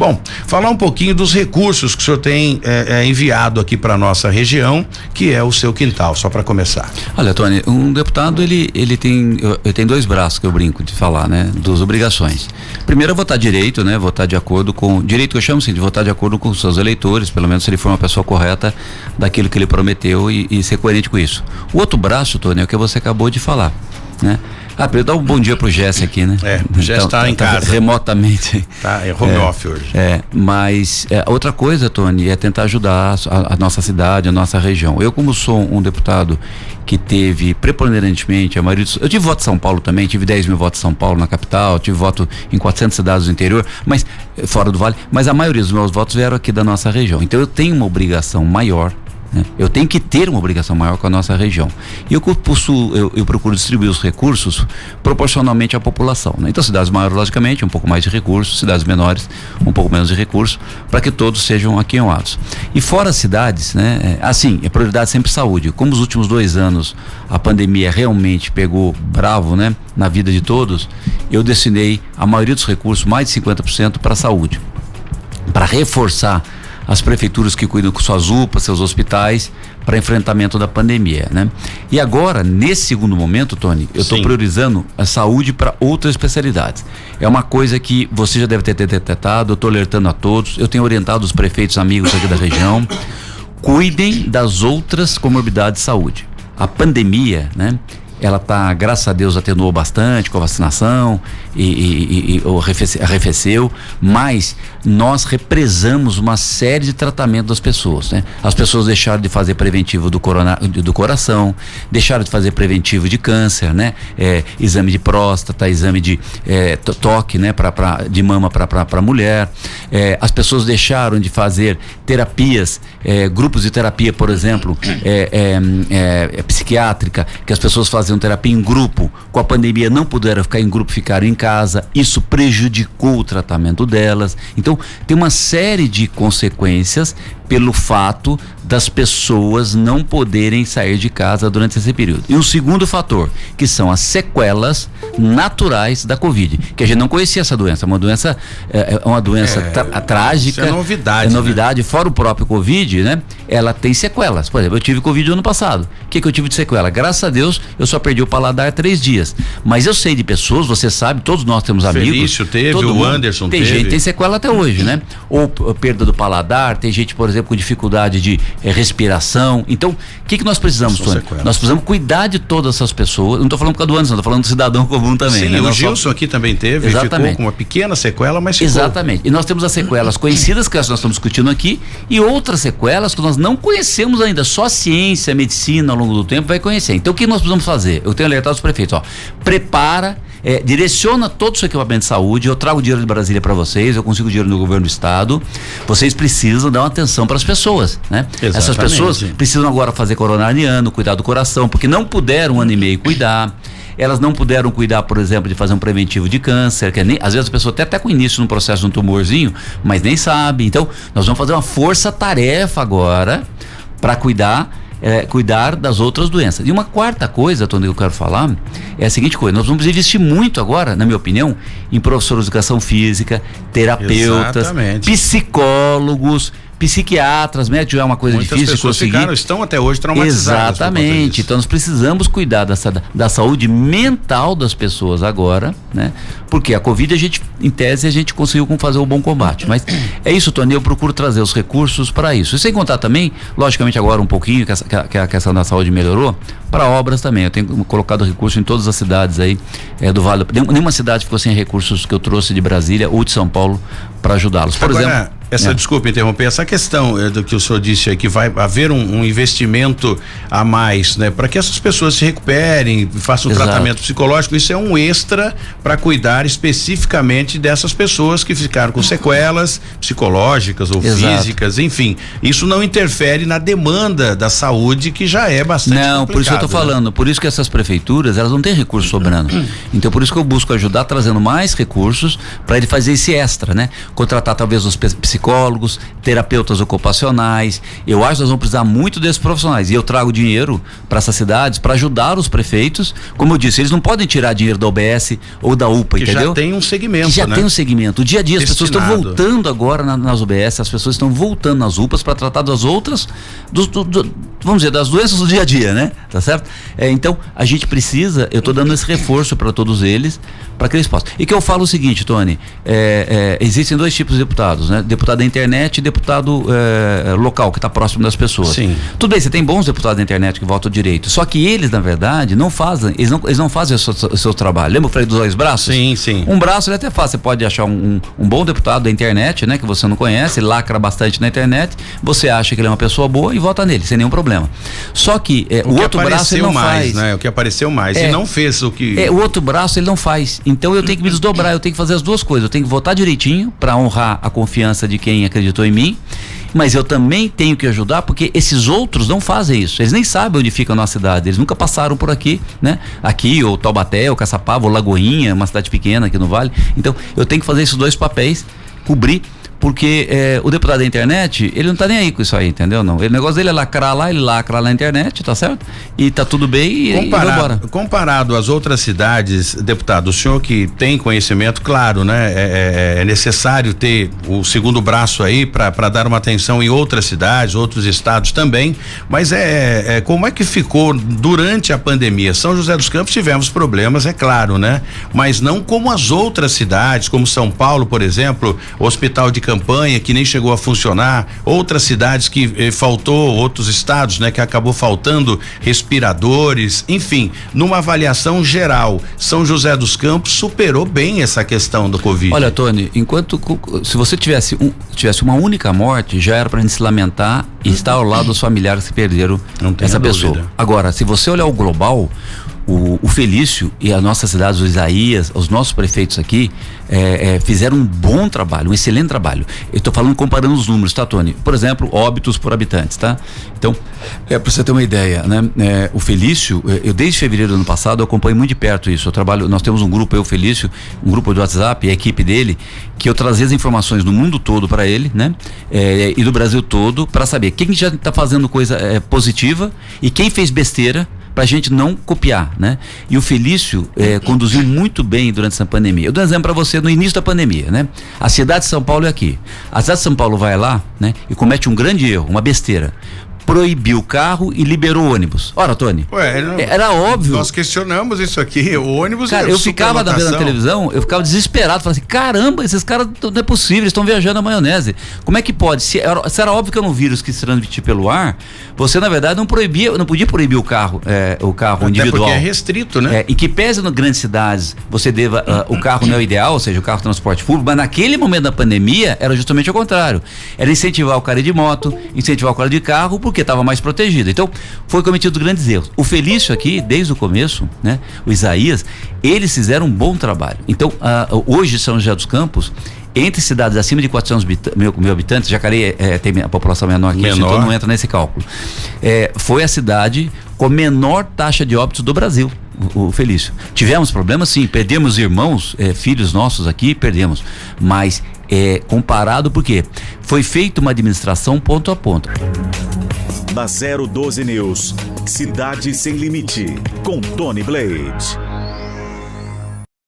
Bom, falar um pouquinho dos recursos que o senhor tem enviado aqui para nossa região, que é o seu quintal, só para começar. Olha, Tony, um deputado ele tem dois braços que eu brinco de falar, né? Duas obrigações. Primeiro é votar direito, né? Votar de acordo com direito, que eu chamo assim, de votar de acordo com os seus eleitores, pelo menos se ele for uma pessoa correta daquilo que ele prometeu e ser coerente com isso. O outro braço, Tony, é o que você acabou de falar, né? Eu dar um bom dia pro Jesse aqui, né? O Jesse tá em casa. Remotamente. Tá, é home office hoje. Mas outra coisa, Tony, é tentar ajudar a nossa cidade, a nossa região. Eu, como sou um deputado que teve preponderantemente a maioria eu tive voto em São Paulo também, tive 10 mil votos em São Paulo, na capital, tive voto em 400 cidades do interior, mas fora do Vale, mas a maioria dos meus votos vieram aqui da nossa região. Então eu tenho uma obrigação maior, né? Eu tenho que ter uma obrigação maior com a nossa região. E eu procuro distribuir os recursos proporcionalmente à população, né? Então, cidades maiores, logicamente, um pouco mais de recursos, cidades menores, um pouco menos de recursos, para que todos sejam aquinhoados. E fora as cidades, né? A prioridade sempre saúde. Como os últimos 2 anos a pandemia realmente pegou bravo, né? Na vida de todos, eu destinei a maioria dos recursos, mais de 50%, para a saúde, para reforçar as prefeituras que cuidam com suas UPAs, seus hospitais, para enfrentamento da pandemia, né? E agora, nesse segundo momento, Tony, eu estou priorizando a saúde para outras especialidades. É uma coisa que você já deve ter detectado, eu estou alertando a todos, eu tenho orientado os prefeitos amigos aqui da região, cuidem das outras comorbidades de saúde. A pandemia, né? Ela tá, graças a Deus, atenuou bastante com a vacinação e arrefeceu, mas nós represamos uma série de tratamentos das pessoas, né? As pessoas deixaram de fazer preventivo do coração, deixaram de fazer preventivo de câncer, né? Exame de próstata, exame de toque, né? De mama para mulher. As pessoas deixaram de fazer terapias, grupos de terapia, por exemplo, psiquiátrica, que as pessoas faziam terapia em grupo. Com a pandemia não puderam ficar em grupo, ficaram em casa. Isso prejudicou o tratamento delas. Então tem uma série de consequências pelo fato das pessoas não poderem sair de casa durante esse período. E um segundo fator, que são as sequelas naturais da Covid, que a gente não conhecia essa doença. Uma doença trágica. Isso é novidade. É novidade, né? Fora o próprio Covid, né? Ela tem sequelas. Por exemplo, eu tive Covid no ano passado. O que eu tive de sequela? Graças a Deus, eu só perdi o paladar 3 dias. Mas eu sei de pessoas, você sabe, todos nós temos amigos. Felício teve, o Anderson teve. Tem gente que tem sequela até hoje, né? Ou perda do paladar, tem gente, por exemplo, com dificuldade de respiração. Então, o que nós precisamos, Tony? Nós precisamos cuidar de todas essas pessoas. Não estou falando por causa do Anderson, estou falando do cidadão comum também. Sim, né? O Gilson aqui também teve, ficou com uma pequena sequela, mas ficou. Exatamente. E nós temos as sequelas conhecidas, que nós estamos discutindo aqui, e outras sequelas que nós não conhecemos ainda. Só a ciência, a medicina, ao longo do tempo, vai conhecer. Então, o que nós precisamos fazer? Eu tenho alertado os prefeitos, prepara, direciona todo o seu equipamento de saúde, eu trago dinheiro de Brasília para vocês, eu consigo dinheiro no governo do estado, vocês precisam dar uma atenção para as pessoas, né? Exatamente. Essas pessoas precisam agora fazer coronariano, cuidar do coração, porque não puderam 1 ano e meio cuidar. Elas não puderam cuidar, por exemplo, de fazer um preventivo de câncer, que às vezes a pessoa até com início no processo de um tumorzinho, mas nem sabe. Então, nós vamos fazer uma força-tarefa agora para cuidar das outras doenças. E uma quarta coisa, Tony, que eu quero falar é a seguinte coisa: nós vamos investir muito agora, na minha opinião, em professores de educação física, terapeutas, psicólogos, psiquiatras, médicos. É uma coisa muitas difícil de conseguir. Estão até hoje traumatizadas. Exatamente. Então nós precisamos cuidar da saúde mental das pessoas agora, né? Porque a Covid, em tese, a gente conseguiu fazer um bom combate. Mas é isso, Tony, eu procuro trazer os recursos para isso. E sem contar também, logicamente agora um pouquinho, que a questão da saúde melhorou, para obras também. Eu tenho colocado recursos em todas as cidades aí do Vale. Nenhuma cidade ficou sem recursos que eu trouxe de Brasília ou de São Paulo para ajudá-los. Por exemplo, desculpa interromper, essa questão do que o senhor disse aí, que vai haver um investimento a mais, né? Para que essas pessoas se recuperem, façam um tratamento psicológico, isso é um extra para cuidar especificamente dessas pessoas que ficaram com sequelas psicológicas ou físicas, enfim. Isso não interfere na demanda da saúde, que já é bastante complicado. Por isso que eu tô falando, por isso que essas prefeituras, elas não têm recurso sobrando. Então, por isso que eu busco ajudar, trazendo mais recursos para ele fazer esse extra, né? Contratar talvez os psicólogos psicólogos, terapeutas ocupacionais. Eu acho que nós vamos precisar muito desses profissionais. E eu trago dinheiro para essas cidades para ajudar os prefeitos. Como eu disse, eles não podem tirar dinheiro da OBS ou da UPA, que entendeu? Já tem um segmento, que já tem um segmento. O dia a dia, as pessoas estão voltando agora nas UBS, as pessoas estão voltando nas UPAs para tratar das outras, vamos dizer, das doenças do dia a dia, né? Tá certo? Então, a gente precisa, eu estou dando esse reforço para todos eles, para que eles possam. E que eu falo o seguinte, Tony, existem dois tipos de deputados, né? Deputado da internet e deputado local, que está próximo das pessoas. Sim. Tudo bem, você tem bons deputados da internet que votam direito, só que eles, na verdade, não fazem, eles não fazem o seu trabalho. Lembra que eu falei dos dois braços? Sim, sim. Um braço ele até faz, você pode achar um bom deputado da internet, né? Que você não conhece, ele lacra bastante na internet, você acha que ele é uma pessoa boa e vota nele, sem nenhum problema. Só que o outro braço ele não faz. Né? O que apareceu mais, e não fez o que... o outro braço ele não faz, então eu tenho que me desdobrar, eu tenho que fazer as duas coisas, eu tenho que votar direitinho para honrar a confiança de quem acreditou em mim, mas eu também tenho que ajudar porque esses outros não fazem isso, eles nem sabem onde fica a nossa cidade, eles nunca passaram por aqui, né? Aqui, ou Taubaté, ou Caçapava, ou Lagoinha, uma cidade pequena aqui no Vale. Então eu tenho que fazer esses dois papéis, cobrir, porque o deputado da internet, ele não tá nem aí com isso aí, entendeu? Não. O negócio dele é lacrar lá, ele lacra lá na internet, tá certo? E tá tudo bem e vambora. Comparado às outras cidades, deputado, o senhor que tem conhecimento, claro, né? É necessário ter o segundo braço aí para dar uma atenção em outras cidades, outros estados também, mas como é que ficou durante a pandemia? São José dos Campos tivemos problemas, é claro, né? Mas não como as outras cidades, como São Paulo, por exemplo, o hospital de campanha que nem chegou a funcionar, outras cidades que faltou, outros estados, né, que acabou faltando respiradores, enfim, numa avaliação geral, São José dos Campos superou bem essa questão do Covid. Olha, Tony, se você tivesse uma única morte, já era pra gente se lamentar e estar ao lado dos familiares que perderam essa pessoa. Agora, se você olhar o global, o Felício e as nossas cidades, o Isaías, os nossos prefeitos aqui fizeram um bom trabalho, um excelente trabalho. Eu estou falando comparando os números, tá, Tony? Por exemplo, óbitos por habitantes, tá? Então, para você ter uma ideia, né? O Felício, eu desde fevereiro do ano passado eu acompanho muito de perto isso. Nós temos um grupo, eu, Felício, um grupo do WhatsApp, a equipe dele, que eu trazia as informações do mundo todo para ele, né? E do Brasil todo, para saber quem já está fazendo coisa positiva e quem fez besteira, pra gente não copiar, né? E o Felício conduziu muito bem durante essa pandemia. Eu dou um exemplo pra você no início da pandemia, né? A cidade de São Paulo é aqui. A cidade de São Paulo vai lá, né? E comete um grande erro, uma besteira. Proibiu o carro e liberou o ônibus. Ora, Tony, era óbvio. Nós questionamos isso aqui, o ônibus. Cara, eu ficava vendo na televisão, eu ficava desesperado, falava assim, caramba, esses caras não é possível, eles estão viajando na maionese. Como é que pode? Se era óbvio que era um vírus que se transmitia pelo ar, você na verdade não podia proibir o carro individual. Porque é restrito, né? E que pese nas grandes cidades, você deva, o carro não é o ideal, ou seja, o carro de transporte público, mas naquele momento da pandemia era justamente o contrário. Era incentivar o cara ir de moto, incentivar o cara de carro, porque estava mais protegido. Então, foi cometido grandes erros. O Felício aqui, desde o começo, né? O Isaías, eles fizeram um bom trabalho. Então, hoje São José dos Campos, entre cidades acima de 400 mil habitantes, Jacareí tem a população menor aqui, então não entra nesse cálculo. Foi a cidade com a menor taxa de óbitos do Brasil, o Felício. Tivemos problemas, sim, perdemos irmãos, filhos nossos aqui, perdemos, mas comparado, porque foi feita uma administração ponto a ponto. Da 012 News, Cidade Sem Limite, com Tony Blade.